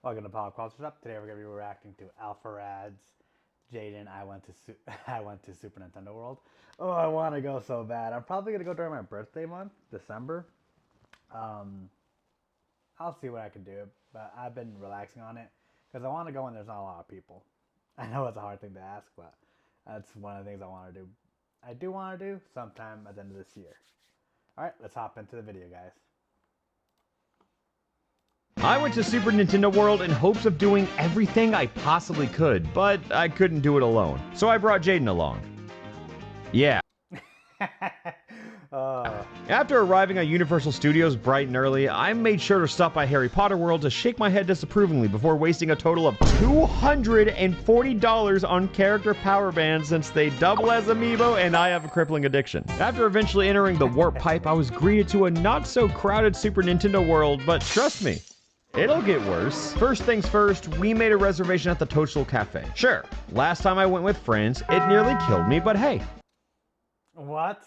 Welcome to Pop Culture Up. Today we're going to be reacting to Alpharad's Jaden. I went to Super Nintendo World. Oh, I want to go so bad. I'm probably going to go during my birthday month, December. I'll see what I can do, but I've been relaxing on it because I want to go when there's not a lot of people. I know it's a hard thing to ask, but that's one of the things I want to do. I do want to do sometime at the end of this year. All right, let's hop into the video, guys. I went to Super Nintendo World in hopes of doing everything I possibly could, but I couldn't do it alone. So I brought Jaden along. Yeah. After arriving at Universal Studios bright and early, I made sure to stop by Harry Potter World to shake my head disapprovingly before wasting a total of $240 on character power bands since they double as amiibo and I have a crippling addiction. After eventually entering the Warp Pipe, I was greeted to a not-so-crowded Super Nintendo World, but trust me, it'll get worse. First things first, we made a reservation at the Toadstool Cafe. Sure, last time I went with friends, it nearly killed me, but hey. What?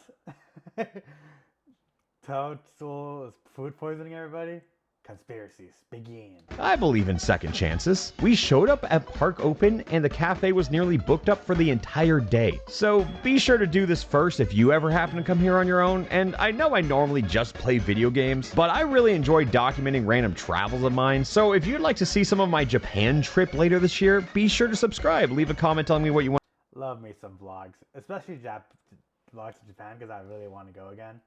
Toadstool is food poisoning everybody? Conspiracies begin. I believe in second chances. We showed up at Park Open and the cafe was nearly booked up for the entire day. So be sure to do this first if you ever happen to come here on your own. And I know I normally just play video games, but I really enjoy documenting random travels of mine. So if you'd like to see some of my Japan trip later this year, be sure to subscribe. Leave a comment telling me what you want. Love me some vlogs, especially vlogs to Japan, because I really want to go again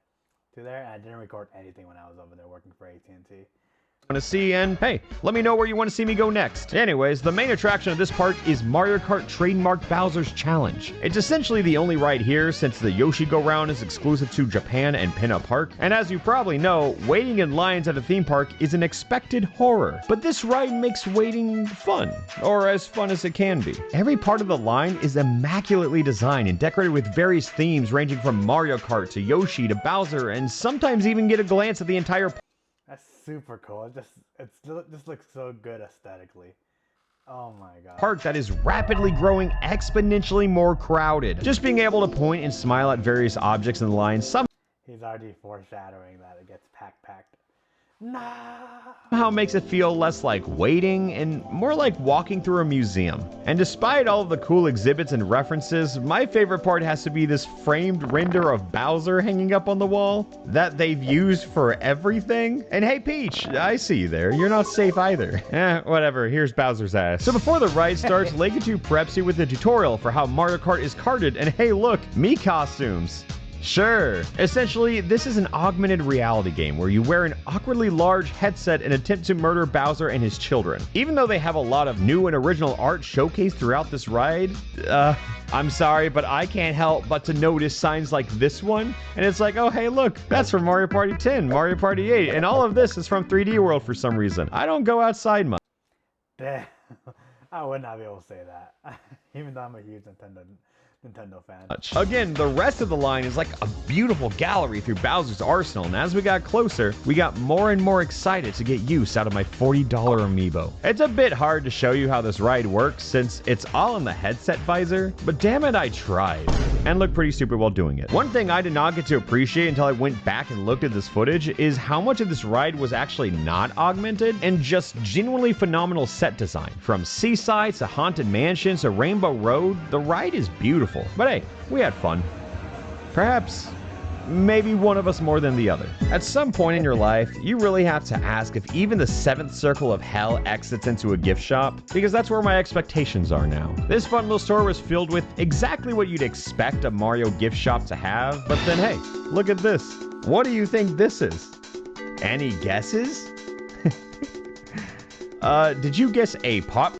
to there. And I didn't record anything when I was over there working for AT&T. To see, and hey, let me know where you want to see me go next. Anyways, the main attraction of this park is Mario Kart trademark Bowser's Challenge. It's essentially the only ride here since the Yoshi Go Round is exclusive to Japan and Pinup Park, and as you probably know, waiting in lines at a theme park is an expected horror. But this ride makes waiting fun, or as fun as it can be. Every part of the line is immaculately designed and decorated with various themes ranging from Mario Kart to Yoshi to Bowser, and sometimes even get a glance at the entire park. That's super cool. It just looks so good aesthetically. Oh my god. Park that is rapidly growing exponentially more crowded. Just being able to point and smile at various objects in the line He's already foreshadowing that it gets packed. Somehow makes it feel less like waiting and more like walking through a museum. And despite all of the cool exhibits and references, my favorite part has to be this framed render of Bowser hanging up on the wall that they've used for everything. And hey Peach, I see you there. You're not safe either. Whatever, here's Bowser's ass. So before the ride starts, Legacy preps you with a tutorial for how Mario Kart is karted, and hey look, me costumes. Sure. Essentially, this is an augmented reality game where you wear an awkwardly large headset and attempt to murder Bowser and his children. Even though they have a lot of new and original art showcased throughout this ride, I'm sorry, but I can't help but to notice signs like this one, and it's like, oh hey look, that's from Mario Party 10, Mario Party 8, and all of this is from 3D World for some reason. I don't go outside much. Damn. I would not be able to say that, even though I'm a huge Nintendo fan. Again, the rest of the line is like a beautiful gallery through Bowser's arsenal, and as we got closer, we got more and more excited to get use out of my $40 amiibo. It's a bit hard to show you how this ride works since it's all in the headset visor, but damn it, I tried. And looked pretty stupid while doing it. One thing I did not get to appreciate until I went back and looked at this footage is how much of this ride was actually not augmented and just genuinely phenomenal set design. From seaside to haunted mansions to Rainbow Road, the ride is beautiful. But hey, we had fun. Perhaps, maybe one of us more than the other. At some point in your life, you really have to ask if even the 7th circle of hell exits into a gift shop, because that's where my expectations are now. This fun little store was filled with exactly what you'd expect a Mario gift shop to have, but then hey, look at this. What do you think this is? Any guesses? Did you guess a pop?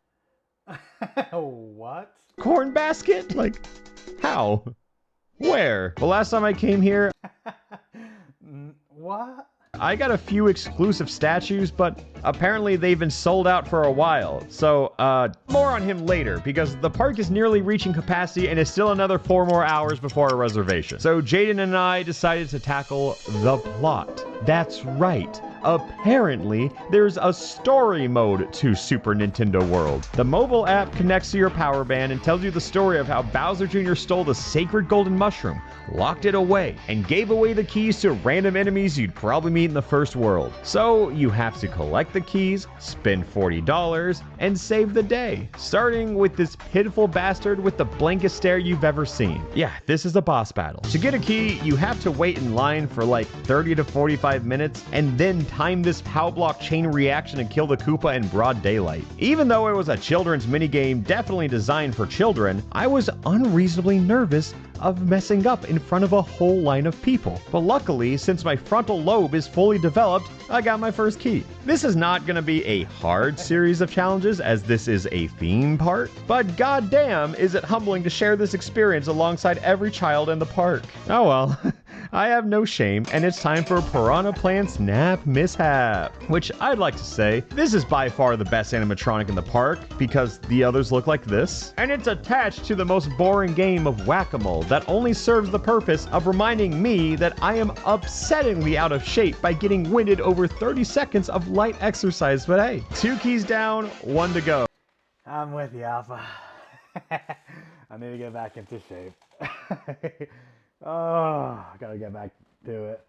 What? Corn basket? Like, how? Where? The last time I came here, What? I got a few exclusive statues, but apparently they've been sold out for a while. So, more on him later, because the park is nearly reaching capacity and is still another 4 more hours before our reservation. So Jaden and I decided to tackle the plot. That's right. apparently, there's a story mode to Super Nintendo World. The mobile app connects to your power band and tells you the story of how Bowser Jr. stole the sacred golden mushroom, locked it away, and gave away the keys to random enemies you'd probably meet in the first world. So you have to collect the keys, spend $40, and save the day. Starting with this pitiful bastard with the blankest stare you've ever seen. Yeah, this is a boss battle. To get a key, you have to wait in line for like 30 to 45 minutes, and then time this POW block chain reaction and kill the Koopa in broad daylight. Even though it was a children's minigame definitely designed for children, I was unreasonably nervous of messing up in front of a whole line of people. But luckily, since my frontal lobe is fully developed, I got my first key. This is not going to be a hard series of challenges, as this is a theme park, but goddamn is it humbling to share this experience alongside every child in the park. Oh well. I have no shame, and it's time for Piranha Plant Snap Mishap. Which I'd like to say, this is by far the best animatronic in the park, because the others look like this. And it's attached to the most boring game of Whack-A-Mole that only serves the purpose of reminding me that I am upsettingly out of shape by getting winded over 30 seconds of light exercise. But hey, 2 keys down, 1 to go. I'm with you, Alpha. I need to get back into shape. Oh, I gotta get back to it.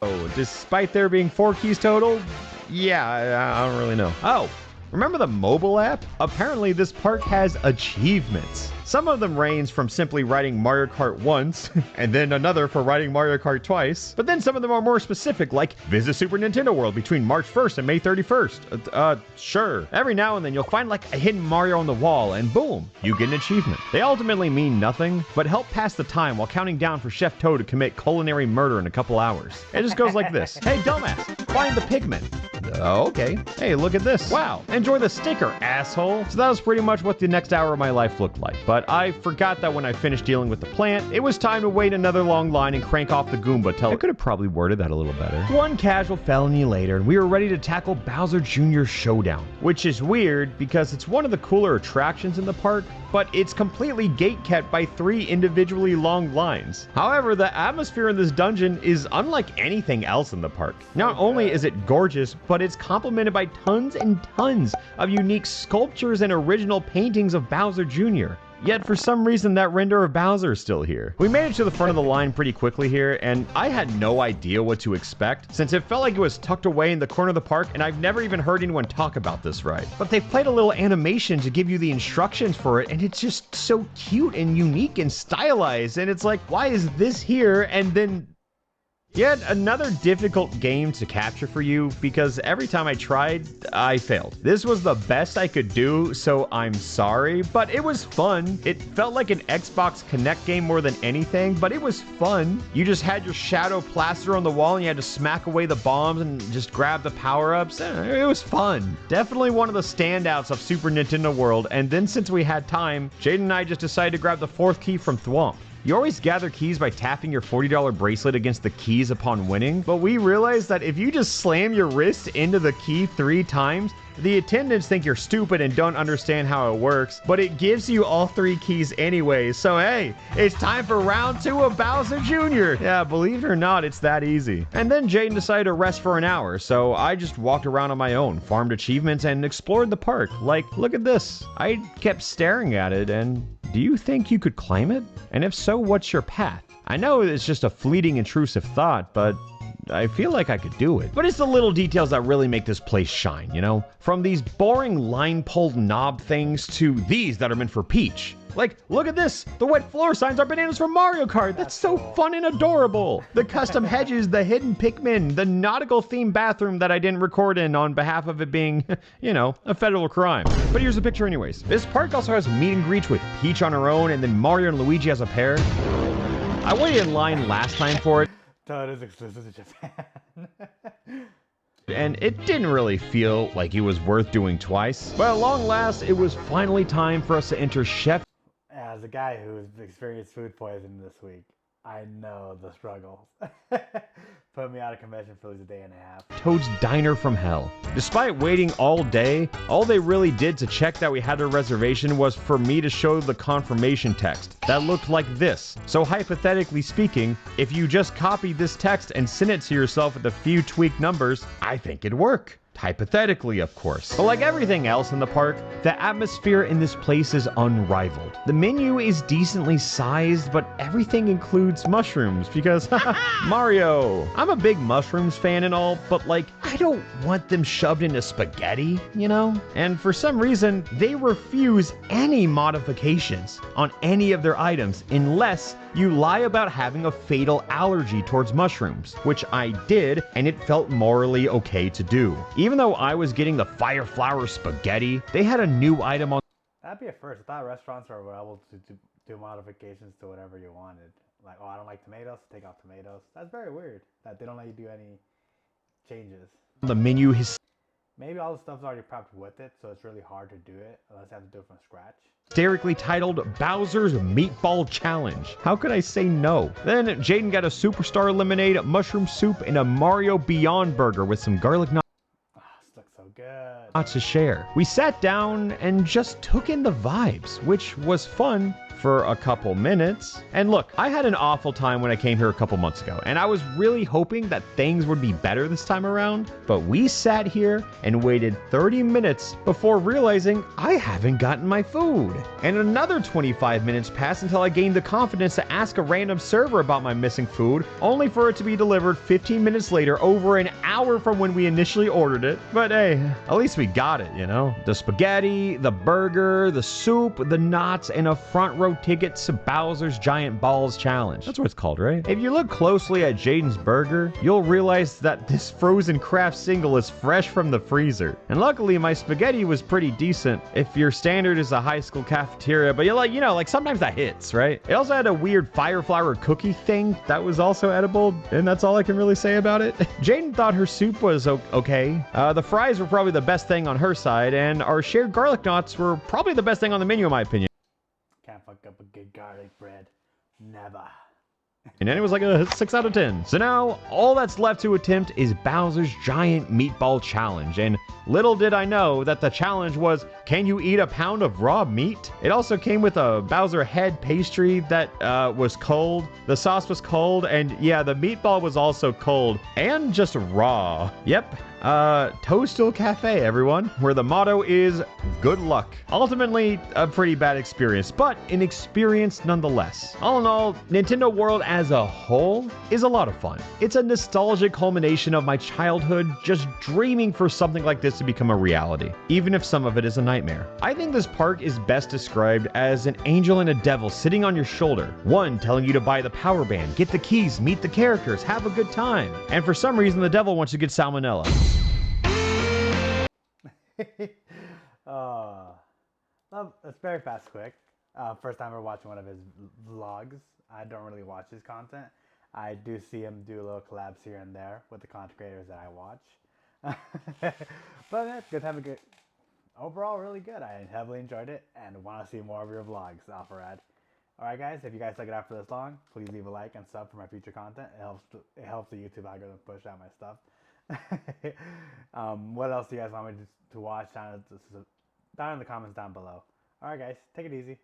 Oh, despite there being 4 keys total? Yeah, I don't really know. Oh, remember the mobile app? Apparently this park has achievements. Some of them range from simply riding Mario Kart once, and then another for riding Mario Kart twice. But then some of them are more specific, like visit Super Nintendo World between March 1st and May 31st. Sure. Every now and then you'll find like a hidden Mario on the wall, and boom, you get an achievement. They ultimately mean nothing, but help pass the time while counting down for Chef Toad to commit culinary murder in a couple hours. It just goes like this. Hey, dumbass, find the pigment. Okay. Hey, look at this. Wow. Enjoy the sticker, asshole. So that was pretty much what the next hour of my life looked like. But I forgot that when I finished dealing with the plant, it was time to wait another long line and crank off the Goomba till I could have probably worded that a little better. One casual felony later, and we were ready to tackle Bowser Jr. Showdown. Which is weird because it's one of the cooler attractions in the park, but it's completely gate-kept by 3 individually long lines. However, the atmosphere in this dungeon is unlike anything else in the park. Not only is it gorgeous, but it's complemented by tons and tons of unique sculptures and original paintings of Bowser Jr. Yet for some reason that render of Bowser is still here. We made it to the front of the line pretty quickly here, and I had no idea what to expect, since it felt like it was tucked away in the corner of the park, and I've never even heard anyone talk about this ride. But they've played a little animation to give you the instructions for it, and it's just so cute and unique and stylized, and it's like, why is this here? And then yet another difficult game to capture for you, because every time I tried, I failed. This was the best I could do, so I'm sorry, but it was fun. It felt like an Xbox Kinect game more than anything, but it was fun. You just had your shadow plaster on the wall and you had to smack away the bombs and just grab the power-ups. It was fun. Definitely one of the standouts of Super Nintendo World, and then since we had time, Jaden and I just decided to grab the 4th key from Thwomp. You always gather keys by tapping your $40 bracelet against the keys upon winning, but we realized that if you just slam your wrist into the key 3 times, the attendants think you're stupid and don't understand how it works, but it gives you all 3 keys anyway, so hey, it's time for round 2 of Bowser Jr. Yeah, believe it or not, it's that easy. And then Jaden decided to rest for an hour, so I just walked around on my own, farmed achievements, and explored the park. Like, look at this. I kept staring at it, and do you think you could climb it? And if so, what's your path? I know it's just a fleeting intrusive thought, but I feel like I could do it. But it's the little details that really make this place shine, you know? From these boring line-pulled knob things to these that are meant for Peach. Like, look at this! The wet floor signs are bananas from Mario Kart! That's so fun and adorable! The custom hedges, the hidden Pikmin, the nautical-themed bathroom that I didn't record in on behalf of it being, you know, a federal crime. But here's the picture anyways. This park also has meet and greets with Peach on her own and then Mario and Luigi as a pair. I waited in line last time for it. Toad is exclusive to Japan. And it didn't really feel like it was worth doing twice. But at long last, it was finally time for us to enter Chef. As a guy who's experienced food poisoning this week, I know the struggles. Put me out of convention for at least a day and a half. Toad's Diner from Hell. Despite waiting all day, all they really did to check that we had a reservation was for me to show the confirmation text that looked like this. So hypothetically speaking, if you just copied this text and sent it to yourself with a few tweaked numbers, I think it'd work. Hypothetically, of course. But like everything else in the park, the atmosphere in this place is unrivaled. The menu is decently sized, but everything includes mushrooms because Mario. I'm a big mushrooms fan and all, but like, I don't want them shoved into spaghetti, you know? And for some reason, they refuse any modifications on any of their items unless you lie about having a fatal allergy towards mushrooms, which I did, and it felt morally okay to do. Even though I was getting the fire flower spaghetti, they had a new item on. That'd be a first. I thought restaurants were able to do modifications to whatever you wanted. Like, oh, I don't like tomatoes, take off tomatoes. That's very weird that they don't let you do any changes. The menu his Maybe all the stuff's already prepped with it, so it's really hard to do it unless you have to do it from scratch. hysterically titled Bowser's Meatball Challenge. How could I say no? Then Jaden got a Superstar Lemonade, mushroom soup, and a Mario Beyond Burger with some garlic knots This looks so good. to share. We sat down and just took in the vibes, which was fun for a couple minutes. And look, I had an awful time when I came here a couple months ago, and I was really hoping that things would be better this time around, but we sat here and waited 30 minutes before realizing I haven't gotten my food. And another 25 minutes passed until I gained the confidence to ask a random server about my missing food, only for it to be delivered 15 minutes later, over an hour from when we initially ordered it. But hey, at least we got it, you know? The spaghetti, the burger, the soup, the knots, and a front row ticket to Bowser's Giant Balls Challenge. That's what it's called, right? If you look closely at Jaden's burger, you'll realize that this frozen craft single is fresh from the freezer. And luckily, my spaghetti was pretty decent if your standard is a high school cafeteria, but you know, like sometimes that hits, right? It also had a weird fire flower cookie thing that was also edible, and that's all I can really say about it. Jaden thought her soup was okay. The fries were probably the best thing on her side, and our shared garlic knots were probably the best thing on the menu in my opinion. Can't fuck up a good garlic bread. Never. And then it was like a 6 out of 10. So now, all that's left to attempt is Bowser's Giant Meatball Challenge. And little did I know that the challenge was, can you eat a pound of raw meat? It also came with a Bowser head pastry that was cold. The sauce was cold, and yeah, the meatball was also cold and just raw. Yep. Toadstool Cafe, everyone, where the motto is good luck. Ultimately, a pretty bad experience, but an experience nonetheless. All in all, Nintendo World as a whole is a lot of fun. It's a nostalgic culmination of my childhood, just dreaming for something like this to become a reality, even if some of it is a nightmare. I think this park is best described as an angel and a devil sitting on your shoulder. One telling you to buy the power band, get the keys, meet the characters, have a good time. And for some reason, the devil wants you to get salmonella. It's very fast, quick. First time ever watching one of his vlogs. I don't really watch his content. I do see him do little collabs here and there with the content creators that I watch. But yeah, good time. Good. Overall, really good. I heavily enjoyed it and want to see more of your vlogs, Alpharad. Alright guys, if you guys stuck it out for this long, please leave a like and sub for my future content. It helps the YouTube algorithm push out my stuff. What else do you guys want me to watch? Down in the comments down below. Alright guys, take it easy.